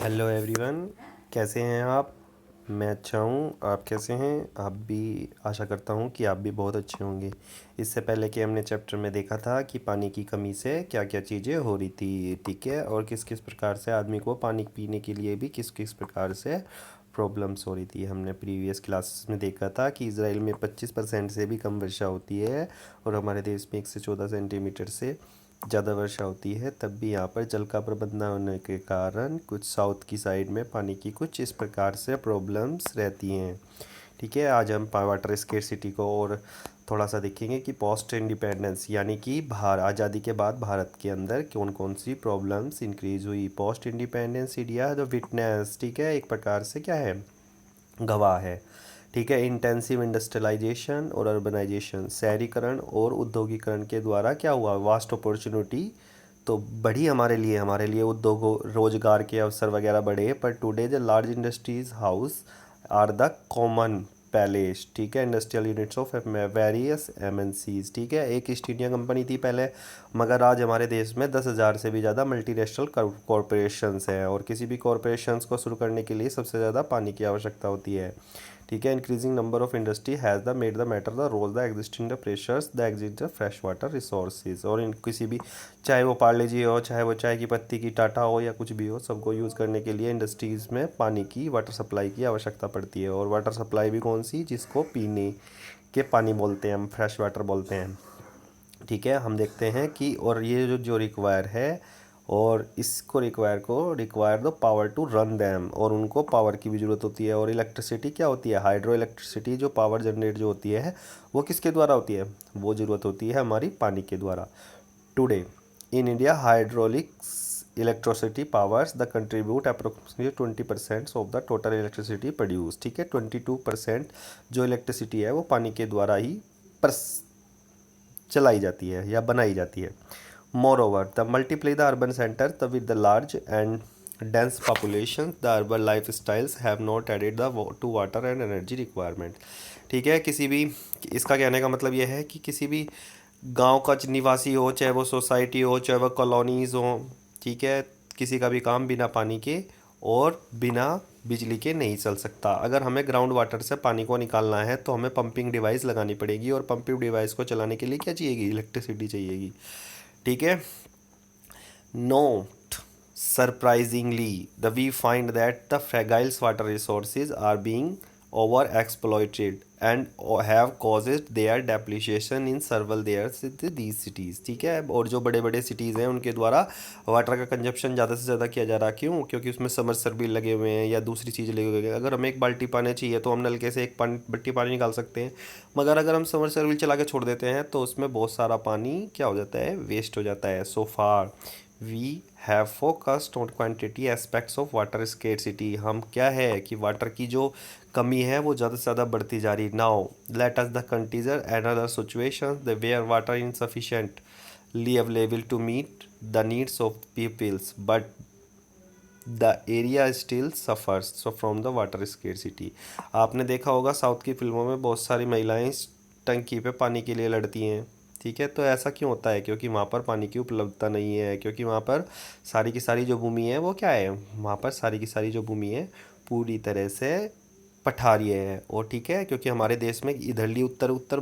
Hello everyone. कैसे हैं आप? मैं अच्छा हूँ। आप कैसे हैं? आप भी आशा करता हूँ कि आप भी बहुत अच्छे होंगे। इससे पहले कि हमने चैप्टर में देखा था कि पानी की कमी से क्या क्या चीज़ें हो रही थी, ठीक है, और किस किस प्रकार से आदमी को पानी पीने के लिए भी किस किस प्रकार से प्रॉब्लम्स हो रही थी। हमने प्रीवियस क्लासेस में देखा था कि इसराइल में 25% से भी कम वर्षा होती है और हमारे देश में 1 से 14 सेंटीमीटर से ज़्यादा वर्षा होती है। तब भी यहाँ पर जल का प्रबंध न होने के कारण कुछ साउथ की साइड में पानी की कुछ इस प्रकार से प्रॉब्लम्स रहती हैं, ठीक है। आज हम वाटर स्केर्सिटी को और थोड़ा सा देखेंगे कि पोस्ट इंडिपेंडेंस यानी कि बाहर आज़ादी के बाद भारत के अंदर कौन कौन सी प्रॉब्लम्स इंक्रीज हुई। पोस्ट इंडिपेंडेंस इंडिया जो विटनेस, ठीक है, एक प्रकार से क्या है, गवाह है, ठीक है। इंटेंसिव इंडस्ट्रियलाइजेशन और अर्बनाइजेशन, शहरीकरण और उद्योगीकरण के द्वारा क्या हुआ, वास्ट अपॉर्चुनिटी तो बढ़ी हमारे लिए उद्योगों रोजगार के अवसर वगैरह बढ़े। पर today the large industries house are the common palace, ठीक है, industrial units of various MNCs, ठीक है। एक ईस्ट इंडिया कंपनी थी पहले, मगर आज हमारे देश में 10,000 से भी ज़्यादा मल्टीनेशनल कॉरपोरेशंस हैं और किसी भी कॉरपोरेशंस को शुरू करने के लिए सबसे ज़्यादा पानी की आवश्यकता होती है, ठीक है। Increasing number of industry has the made the matter the rose the existing the pressures the exist the fresh water resources. और इन किसी भी, चाहे वो पार्ले जी हो, चाहे वो चाय की पत्ती की टाटा हो या कुछ भी हो, सबको यूज़ करने के लिए इंडस्ट्रीज़ में पानी की, वाटर सप्लाई की आवश्यकता पड़ती है। और वाटर सप्लाई भी कौन सी, जिसको पीने के पानी बोलते हैं, हम फ्रेश वाटर बोलते हैं, ठीक है। हम देखते हैं कि और ये जो जो रिक्वायर है और इसको require the power to run them, और उनको पावर की भी ज़रूरत होती है। और इलेक्ट्रिसिटी क्या होती है, हाइड्रो इलेक्ट्रिसिटी जो पावर जनरेट जो होती है वो किसके द्वारा होती है, वो ज़रूरत होती है हमारी पानी के द्वारा। Today in India hydraulics electricity powers the contribute approximately 20% of the total electricity produce, ठीक है। 22% जो इलेक्ट्रिसिटी है वो पानी के द्वारा ही चलाई जाती है या बनाई जाती है। More over the multiply the urban centre the with the large and dense population the urban lifestyles have not added the to water and energy requirement, ठीक है। किसी भी, इसका कहने का मतलब यह है कि किसी भी गांव का निवासी हो, चाहे वो सोसाइटी हो, चाहे वो कॉलोनीज़ हो, ठीक है, किसी का भी काम बिना पानी के और बिना बिजली के नहीं चल सकता। अगर हमें ग्राउंड वाटर से पानी को निकालना है तो हमें पंपिंग डिवाइस लगानी पड़ेगी और पंपिंग डिवाइस को चलाने के लिए क्या चाहिएगी, इलेक्ट्रिसिटी चाहिएगी, ठीक है। Note, surprisingly, we find that the fragile water resources are being overexploited and have caused their depletion in several these cities, ठीक है। और जो बड़े बड़े सिटीज़ हैं उनके द्वारा वाटर का कंजप्शन ज़्यादा से ज़्यादा किया जा रहा है। क्यों? क्योंकि उसमें समरसेबल लगे हुए हैं या दूसरी चीज़ लगे हुए हैं। अगर हमें एक बाल्टी पानी चाहिए तो हम नलके से एक बट्टी पानी निकाल सकते हैं, मगर अगर हम समरसेबल चला के छोड़ देते हैं तो उसमें बहुत सारा पानी क्या हो जाता है, वेस्ट हो जाता है। So far we have focused on quantity aspects of water scarcity, हम क्या है कि वाटर की जो कमी है वो ज़्यादा से ज़्यादा बढ़ती जा रही। Now let us the consider another situation the where water insufficiently available to meet the needs of peoples but the area still suffers from the water scarcity. आपने देखा होगा साउथ की फिल्मों में बहुत सारी महिलाएं इस टंकी पे पानी के लिए लड़ती हैं, ठीक है। तो ऐसा क्यों होता है? क्योंकि वहाँ पर पानी की उपलब्धता नहीं है, क्योंकि वहाँ पर सारी की सारी जो भूमि है वो क्या है, वहाँ पर सारी की सारी जो भूमि है पूरी तरह से पठारीय है। और ठीक है, क्योंकि हमारे देश में इधरली उत्तर उत्तर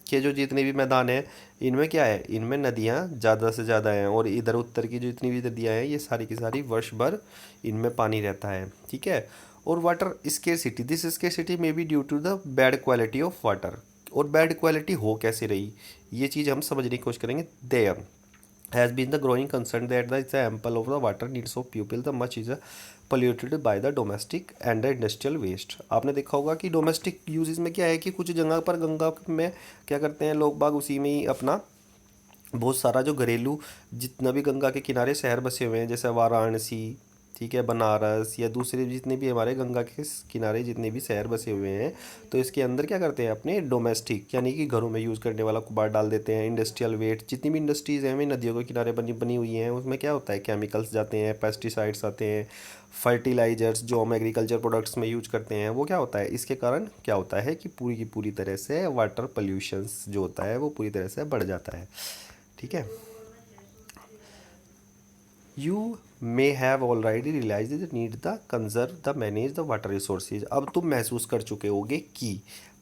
के जो जितने भी मैदान हैं इनमें क्या है, इनमें नदियाँ ज़्यादा से ज़्यादा हैं, और इधर उत्तर की जो जितनी भी नदियाँ हैं ये सारी की सारी वर्ष भर इनमें पानी रहता है, ठीक है। और water scarcity, this scarcity may be due to the bad quality of water. और बैड क्वालिटी हो कैसे रही, ये चीज़ हम समझने की कोशिश करेंगे। There has been the growing concern that the ample of the water needs of people the much is polluted by the domestic and the industrial waste। आपने देखा होगा कि डोमेस्टिक यूजेस में क्या है कि कुछ जगह पर गंगा में क्या करते हैं लोग बाग, उसी में ही अपना बहुत सारा जो घरेलू जितना भी गंगा के किनारे शहर बसे हुए हैं, जैसे वाराणसी, ठीक है, बनारस या दूसरे जितने भी हमारे गंगा के किनारे जितने भी शहर बसे हुए हैं, तो इसके अंदर क्या करते हैं, अपने डोमेस्टिक यानी कि घरों में यूज़ करने वाला कुबाड़ डाल देते हैं। इंडस्ट्रियल वेस्ट, जितनी भी इंडस्ट्रीज़ हैं वे नदियों के किनारे बनी बनी हुई हैं, उसमें क्या होता है, केमिकल्स जाते हैं, पेस्टिसाइड्स आते हैं, फर्टिलाइजर्स जो हम एग्रीकल्चर प्रोडक्ट्स में यूज करते हैं, वो क्या होता है, इसके कारण क्या होता है कि पूरी की पूरी तरह से वाटर पोल्यूशंस जो होता है वो पूरी तरह से बढ़ जाता है, ठीक है। You may have already realise the need the conserve the manage the water resources. अब तुम महसूस कर चुके होगे कि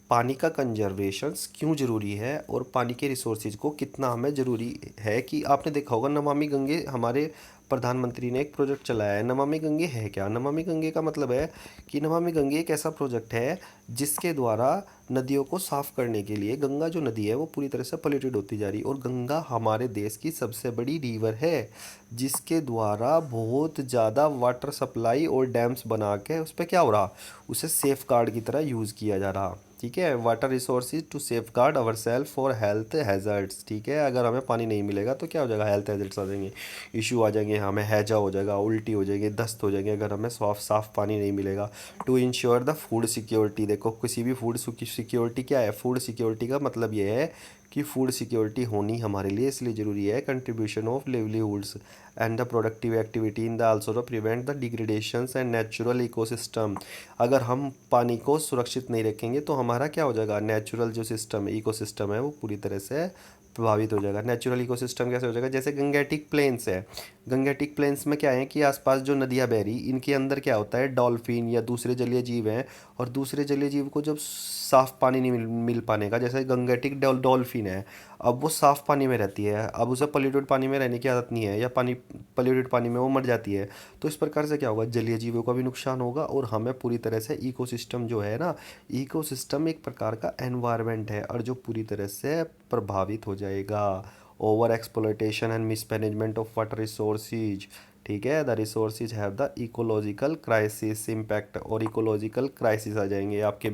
पानी का कंजर्वेशन क्यों ज़रूरी है और पानी के रिसोर्सेज को कितना हमें ज़रूरी है। कि आपने देखा होगा नमामि गंगे, हमारे प्रधानमंत्री ने एक प्रोजेक्ट चलाया है। नमामि गंगे है क्या? नमामि गंगे का मतलब है कि नमामि गंगे एक ऐसा प्रोजेक्ट है जिसके द्वारा नदियों को साफ़ करने के लिए, गंगा जो नदी है वो पूरी तरह से पोल्यूटेड होती जा रही है और गंगा हमारे देश की सबसे बड़ी रिवर है जिसके द्वारा बहुत ज़्यादा वाटर सप्लाई और डैम्स बना के उस पर क्या हो रहा, उसे सेफ गार्ड की तरह यूज़ किया जा रहा। ठीक है, water resources to safeguard our self for health hazards. ठीक है, अगर हमें पानी नहीं मिलेगा तो क्या हो जाएगा, हेल्थ हैज़र्ड्स आ जाएंगे, इशू आ जाएंगे, हमें हैजा हो जाएगा, उल्टी हो जाएगी, दस्त हो जाएंगे अगर हमें साफ पानी नहीं मिलेगा। To ensure the food security, देखो किसी भी फूड सिक्योरिटी क्या है, फूड सिक्योरिटी का मतलब ये है कि फूड सिक्योरिटी होनी हमारे लिए इसलिए ज़रूरी है। Contribution of livelihoods and the productive activity in the also the prevent the degradations and natural ecosystem. अगर हम पानी को सुरक्षित नहीं रखेंगे तो हमारा क्या हो जाएगा, नेचुरल जो सिस्टम है, इकोसिस्टम है, वो पूरी तरह से प्रभावित हो जाएगा। नेचुरल इकोसिस्टम कैसे हो जाएगा, जैसे गंगेटिक प्लेन्स है, गंगेटिक प्लेन्स में क्या है कि आसपास जो नदियाँ बह रही इनके अंदर क्या होता है, डॉल्फिन या दूसरे जलीय जीव हैं और दूसरे जलीय जीव को जब साफ़ पानी नहीं मिल पाने का, जैसे गंगेटिक डॉल्फिन है, अब वो साफ़ पानी में रहती है, अब उसे पोल्यूटेड पानी में रहने की आदत नहीं है या पानी पोल्यूटेड पानी में वो मर जाती है। तो इस प्रकार से क्या होगा, जलीय जीवों का भी नुकसान होगा और हमें पूरी तरह से इकोसिस्टम जो है ना, इकोसिस्टम एक प्रकार का एनवायरनमेंट है और जो पूरी तरह से प्रभावित हो जाएगा। Over exploitation and mismanagement of water resources. ठीक है, the resources have the ecological crisis impact, और इकोलॉजिकल क्राइसिस आ जाएंगे आपके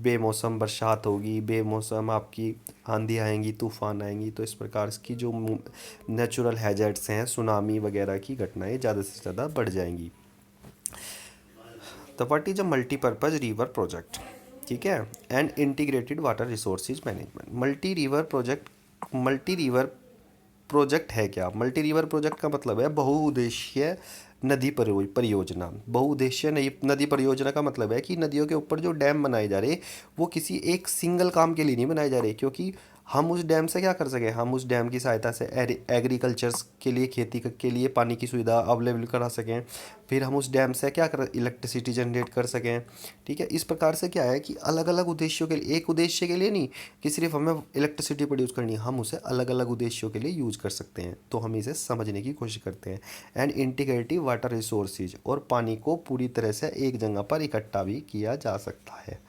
बेमौसम बरसात होगी, बेमौसम आपकी आंधी आएंगी, तूफान आएंगी, तो इस प्रकार की जो नेचुरल हैजर्ड्स हैं, सुनामी वगैरह की घटनाएं ज़्यादा से ज़्यादा बढ़ जाएंगी। तो what is a multipurpose river project? ठीक है, and integrated water resources management. Multi river project है क्या? मल्टी रिवर प्रोजेक्ट का मतलब है बहुउद्देशीय नदी परियोजना। बहुउद्देशीय नदी परियोजना का मतलब है कि नदियों के ऊपर जो डैम बनाए जा रहे वो किसी एक सिंगल काम के लिए नहीं बनाए जा रहे, क्योंकि हम उस डैम से क्या कर सकें, हम उस डैम की सहायता से एग्रीकल्चर्स के लिए, खेती के लिए पानी की सुविधा अवेलेबल करा सकें, फिर हम उस डैम से क्या कर इलेक्ट्रिसिटी जनरेट कर सकें। ठीक है, इस प्रकार से क्या है कि अलग अलग उद्देश्यों के लिए, एक उद्देश्य के लिए नहीं कि सिर्फ हमें इलेक्ट्रिसिटी प्रोड्यूस करनी है, हम उसे अलग अलग उद्देश्यों के लिए यूज कर सकते हैं। तो हम इसे समझने की कोशिश करते हैं। एंड इंटीग्रेटिव वाटर रिसोर्सेज, और पानी को पूरी तरह से एक जगह पर इकट्ठा भी किया जा सकता है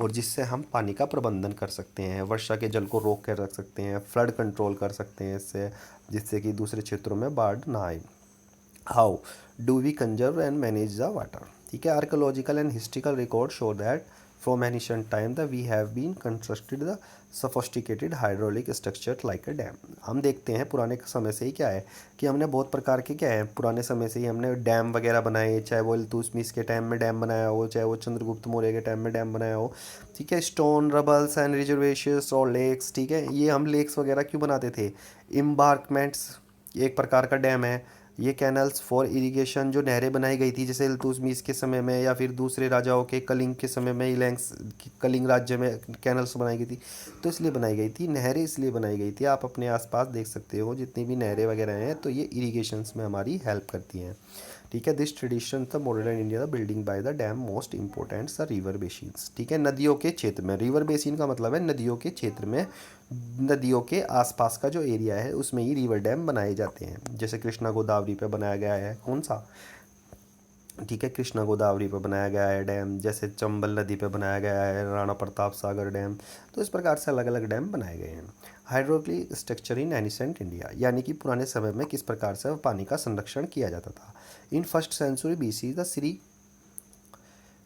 और जिससे हम पानी का प्रबंधन कर सकते हैं, वर्षा के जल को रोक कर रख सकते हैं, फ्लड कंट्रोल कर सकते हैं इससे, जिससे कि दूसरे क्षेत्रों में बाढ़ ना आए। How do we conserve and manage the water? ठीक है, archaeological and historical record show that from ancient time the we have been constructed the sophisticated hydraulic structure like a dam. हम देखते हैं पुराने समय से ही क्या है कि हमने बहुत प्रकार के क्या है, पुराने समय से ही हमने डैम वगैरह बनाए, चाहे वो इल्तुतमिश के टाइम में डैम बनाया हो, चाहे वो चंद्रगुप्त मौर्य के टाइम में डैम बनाया हो। ठीक है, स्टोन रबल्स एंड रिजर्वेशंस और लेक्स। ठीक है, ये हम लेक्स वगैरह क्यों बनाते थे, इम्बार्कमेंट्स एक प्रकार का डैम है। ये कैनल्स फॉर इरिगेशन, जो नहरें बनाई गई थी जैसे इल्तुतमिश के समय में या फिर दूसरे राजाओं के, कलिंग के समय में, इलैंक्स कलिंग राज्य में कैनल्स बनाई गई थी, तो इसलिए बनाई गई थी, नहरें इसलिए बनाई गई थी। आप अपने आसपास देख सकते हो जितनी भी नहरें वगैरह हैं, तो ये इरिगेशंस में हमारी हेल्प करती हैं। ठीक है, this tradition the modern India the building by the dam most important the river basins. ठीक है, नदियों के क्षेत्र में, रिवर बेसिन का मतलब है नदियों के क्षेत्र में, नदियों के आसपास का जो एरिया है उसमें ही रिवर डैम बनाए जाते हैं। जैसे कृष्णा गोदावरी पे बनाया गया है, कौन सा, ठीक है, कृष्णा गोदावरी पे बनाया गया है डैम, जैसे चंबल नदी पे बनाया गया है राणा प्रताप सागर डैम। तो इस प्रकार से अलग अलग डैम बनाए गए हैं। Hydraulic structure in ancient India, यानी कि पुराने समय में किस प्रकार से पानी का संरक्षण किया जाता था। In first century BC the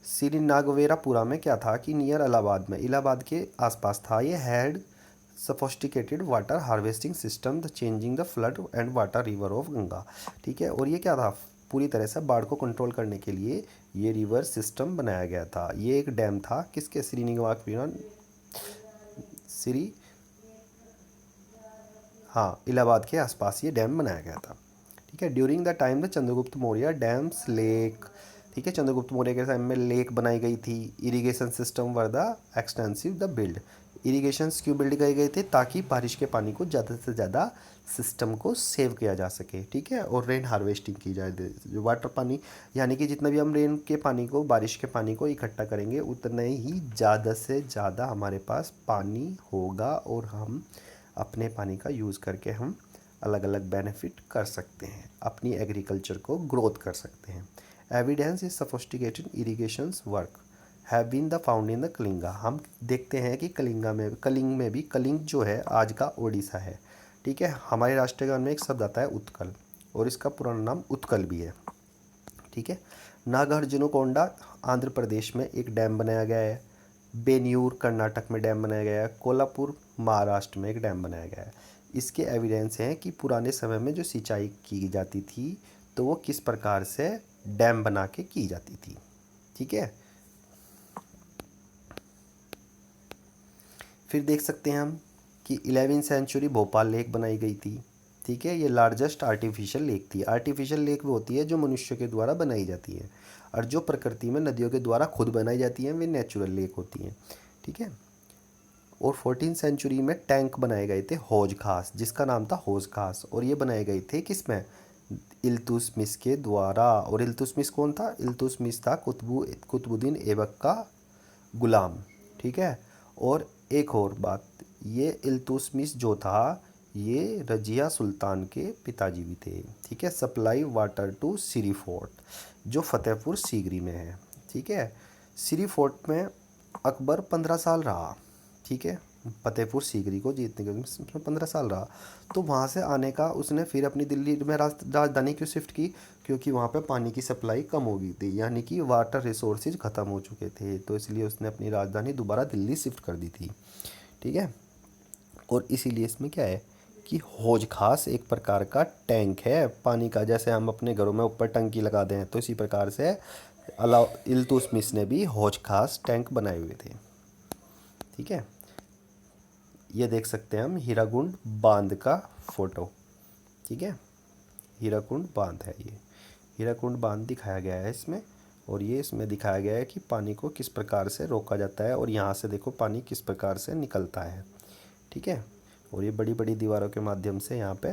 Sringaverapura में क्या था कि नियर इलाहाबाद में, इलाहाबाद के आसपास था, ये had sophisticated water harvesting system the changing the flood and water river of Ganga. ठीक है, और ये क्या था, पूरी तरह से बाढ़ को कंट्रोल करने के लिए ये रिवर सिस्टम बनाया गया था। ये एक डैम था किसके, श्रीनिवासपुरम, श्री, हाँ, इलाहाबाद के आसपास ये डैम बनाया गया था। ठीक है, during the time the Chandragupta Maurya dams lake. ठीक है, चंद्रगुप्त मौर्य के टाइम में लेक बनाई गई थी। Irrigation system were the extensive the build, irrigations क्यों बिल्ड किए गए थे? ताकि बारिश के पानी को ज़्यादा से ज़्यादा सिस्टम को सेव किया जा सके, ठीक है, और रेन हार्वेस्टिंग की जाए। जो वाटर पानी यानी कि जितना भी हम रेन के पानी को, बारिश के पानी को इकट्ठा करेंगे उतना ही ज़्यादा से ज़्यादा हमारे पास पानी होगा और हम अपने पानी का यूज़ करके हम अलग अलग बेनिफिट कर सकते हैं, अपनी एग्रीकल्चर को ग्रोथ कर सकते हैं। Evidence is sophisticated irrigations work have been the found in the Kalinga. हम देखते हैं कि कलिंग में भी, कलिंग जो है आज का ओडिशा है, ठीक है। हमारे राष्ट्रगान में एक शब्द आता है उत्कल, और इसका पुराना नाम उत्कल भी है, ठीक है। नागार्जुनकोंडा आंध्र प्रदेश में एक डैम बनाया गया है। बेन्यूर कर्नाटक में डैम बनाया गया है। कोल्हापुर महाराष्ट्र में एक डैम बनाया गया है। इसके एविडेंस हैं कि पुराने समय में जो सिंचाई की जाती थी तो वो किस प्रकार से डैम बना के की जाती थी, ठीक है। फिर देख सकते हैं हम कि 11वीं सेंचुरी भोपाल लेक बनाई गई थी, ठीक है। ये लार्जेस्ट आर्टिफिशियल लेक थी। आर्टिफिशियल लेक वो होती है जो मनुष्य के द्वारा बनाई जाती है, और जो प्रकृति में नदियों के द्वारा खुद बनाई जाती हैं वे नेचुरल लेक होती हैं, ठीक है। और 14वीं सेंचुरी में टैंक बनाए गए थे हौज खास, जिसका नाम था हौज खास, और ये बनाए गए थे किसमें? इल्तुतमिश के द्वारा। और इल्तुतमिश कौन था? इल्तुतमिश था कुतुबुद्दीन ऐबक का गुलाम, ठीक है। और एक और बात, ये इल्तुतमिश जो था ये रजिया सुल्तान के पिताजी भी थे, ठीक है। Supply water to Siri fort जो फतेहपुर सीकरी में है, ठीक है। सिरी फोर्ट में अकबर 15 साल रहा, ठीक है। फतेहपुर सीकरी को जीतने के उसमें 15 साल रहा। तो वहाँ से आने का उसने फिर अपनी दिल्ली में राजधानी क्यों शिफ्ट की? क्योंकि वहाँ पे पानी की सप्लाई कम हो गई थी, यानी कि वाटर रिसोर्सेज ख़त्म हो चुके थे, तो इसलिए उसने अपनी राजधानी दोबारा दिल्ली शिफ्ट कर दी थी, ठीक है। और इसीलिए इसमें क्या है कि हौज खास एक प्रकार का टैंक है पानी का, जैसे हम अपने घरों में ऊपर टंकी लगा दें, तो इसी प्रकार से इल्तुतमिश ने भी हौज खास टैंक बनाए हुए थे, ठीक है। ये देख सकते हैं हम हीराकुंड बांध का फोटो, ठीक है। हीराकुंड बांध है ये, हीराकुंड बांध दिखाया गया है इसमें, और ये इसमें दिखाया गया है कि पानी को किस प्रकार से रोका जाता है, और यहाँ से देखो पानी किस प्रकार से निकलता है, ठीक है। और ये बड़ी बड़ी दीवारों के माध्यम से यहाँ पे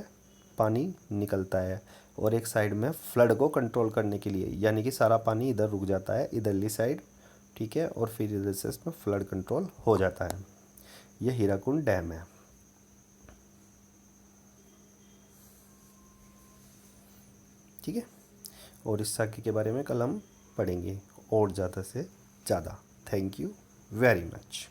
पानी निकलता है, और एक साइड में फ्लड को कंट्रोल करने के लिए, यानी कि सारा पानी इधर रुक जाता है इधरली साइड, ठीक है, और फिर इधर से इसमें फ्लड कंट्रोल हो जाता है। यह हीराकुंड डैम है, ठीक है। और इस साके के बारे में कल हम पढ़ेंगे और ज़्यादा से ज़्यादा। Thank you very much.